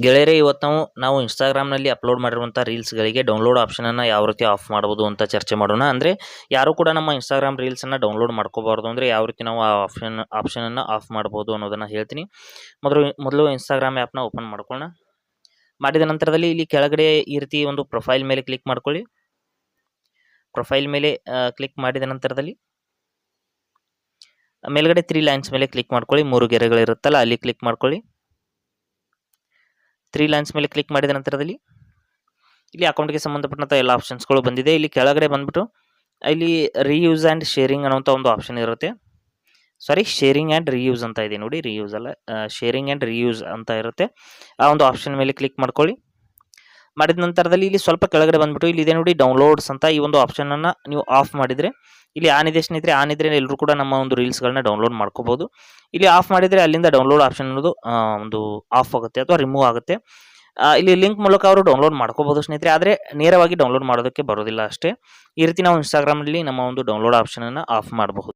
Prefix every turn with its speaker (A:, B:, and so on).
A: ಗೆಳೆಯರೇ, ಇವತ್ತು ನಾವು ಇನ್ಸ್ಟಾಗ್ರಾಮ್ನಲ್ಲಿ ಅಪ್ಲೋಡ್ ಮಾಡಿರುವಂಥ ರೀಲ್ಸ್ಗಳಿಗೆ ಡೌನ್ಲೋಡ್ ಆಪ್ಷನನ್ನು ಯಾವ ರೀತಿ ಆಫ್ ಮಾಡ್ಬೋದು ಅಂತ ಚರ್ಚೆ ಮಾಡೋಣ. ಅಂದರೆ ಯಾರು ಕೂಡ ನಮ್ಮ ಇನ್ಸ್ಟಾಗ್ರಾಮ್ ರೀಲ್ಸನ್ನು ಡೌನ್ಲೋಡ್ ಮಾಡ್ಕೋಬಾರ್ದು. ಅಂದರೆ ಯಾವ ರೀತಿ ನಾವು ಆ ಆಪ್ಷನನ್ನು ಆಫ್ ಮಾಡ್ಬೋದು ಅನ್ನೋದನ್ನು ಹೇಳ್ತೀನಿ. ಮೊದಲು ಇನ್ಸ್ಟಾಗ್ರಾಮ್ ಆ್ಯಪ್ನ ಓಪನ್ ಮಾಡ್ಕೊಳ್ಳೋಣ. ಮಾಡಿದ ನಂತರದಲ್ಲಿ ಇಲ್ಲಿ ಕೆಳಗಡೆ ಈ ರೀತಿ ಒಂದು ಪ್ರೊಫೈಲ್ ಮೇಲೆ ಕ್ಲಿಕ್ ಮಾಡ್ಕೊಳ್ಳಿ. ಪ್ರೊಫೈಲ್ ಮೇಲೆ ಕ್ಲಿಕ್ ಮಾಡಿದ ನಂತರದಲ್ಲಿ ಮೇಲ್ಗಡೆ 3 ಲೈನ್ಸ್ ಮೇಲೆ ಕ್ಲಿಕ್ ಮಾಡ್ಕೊಳ್ಳಿ. 3 ಗೆರೆಗಳಿರುತ್ತಲ್ಲ, ಅಲ್ಲಿ ಕ್ಲಿಕ್ ಮಾಡ್ಕೊಳ್ಳಿ. 3 ಲೈನ್ಸ್ ಮೇಲೆ ಕ್ಲಿಕ್ ಮಾಡಿದ ನಂತರದಲ್ಲಿ ಇಲ್ಲಿ ಅಕೌಂಟ್ಗೆ ಸಂಬಂಧಪಟ್ಟಂಥ ಎಲ್ಲ ಆಪ್ಷನ್ಸ್ಗಳು ಬಂದಿದೆ. ಇಲ್ಲಿ ಕೆಳಗಡೆ ಬಂದ್ಬಿಟ್ಟು ಇಲ್ಲಿ ರೀಯೂಸ್ ಆ್ಯಂಡ್ ಶೇರಿಂಗ್ ಅನ್ನೋಂಥ ಒಂದು ಆಪ್ಷನ್ ಇರುತ್ತೆ. ಶೇರಿಂಗ್ ಆ್ಯಂಡ್ ರೀಯೂಸ್ ಅಂತ ಇದೆ ನೋಡಿ, ರೀಯೂಸ್ ಅಲ್ಲ, ಶೇರಿಂಗ್ ಆ್ಯಂಡ್ ರೀಯೂಸ್ ಅಂತ ಇರುತ್ತೆ. ಆ ಒಂದು ಆಪ್ಷನ್ ಮೇಲೆ ಕ್ಲಿಕ್ ಮಾಡ್ಕೊಳ್ಳಿ. ಮಾಡಿದ ನಂತರದಲ್ಲಿ ಇಲ್ಲಿ ಸ್ವಲ್ಪ ಕೆಳಗಡೆ ಬಂದ್ಬಿಟ್ಟು ಇಲ್ಲಿ ಇದೆ ನೋಡಿ, ಡೌನ್ಲೋಡ್ಸ್ ಅಂತ. ಈ ಒಂದು ಆಪ್ಷನನ್ನು ನೀವು ಆಫ್ ಮಾಡಿದರೆ ಇಲ್ಲಿ ಆನ್ ಇದೆ ಸ್ನೇಹಿತರೆ. ಆನ್ ಇದ್ರೆ ಎಲ್ಲರೂ ಕೂಡ ನಮ್ಮ ಒಂದು ರೀಲ್ಸ್ಗಳನ್ನ ಡೌನ್ಲೋಡ್ ಮಾಡ್ಕೋಬಹುದು. ಇಲ್ಲಿ ಆಫ್ ಮಾಡಿದರೆ ಅಲ್ಲಿಂದ ಡೌನ್ಲೋಡ್ ಆಪ್ಷನ್ ಅನ್ನೋದು ಒಂದು ಆಫ್ ಆಗುತ್ತೆ ಅಥವಾ ರಿಮೂವ್ ಆಗುತ್ತೆ. ಇಲ್ಲಿ ಲಿಂಕ್ ಮೂಲಕ ಅವರು ಡೌನ್ಲೋಡ್ ಮಾಡ್ಕೋಬಹುದು ಸ್ನೇಹಿತರೆ, ಆದರೆ ನೇರವಾಗಿ ಡೌನ್ಲೋಡ್ ಮಾಡೋದಕ್ಕೆ ಬರೋದಿಲ್ಲ ಅಷ್ಟೇ. ಈ ರೀತಿ ನಾವು ಇನ್ಸ್ಟಾಗ್ರಾಮ್ನಲ್ಲಿ ನಮ್ಮ ಒಂದು ಡೌನ್ಲೋಡ್ ಆಪ್ಷನನ್ನು ಆಫ್ ಮಾಡಬಹುದು.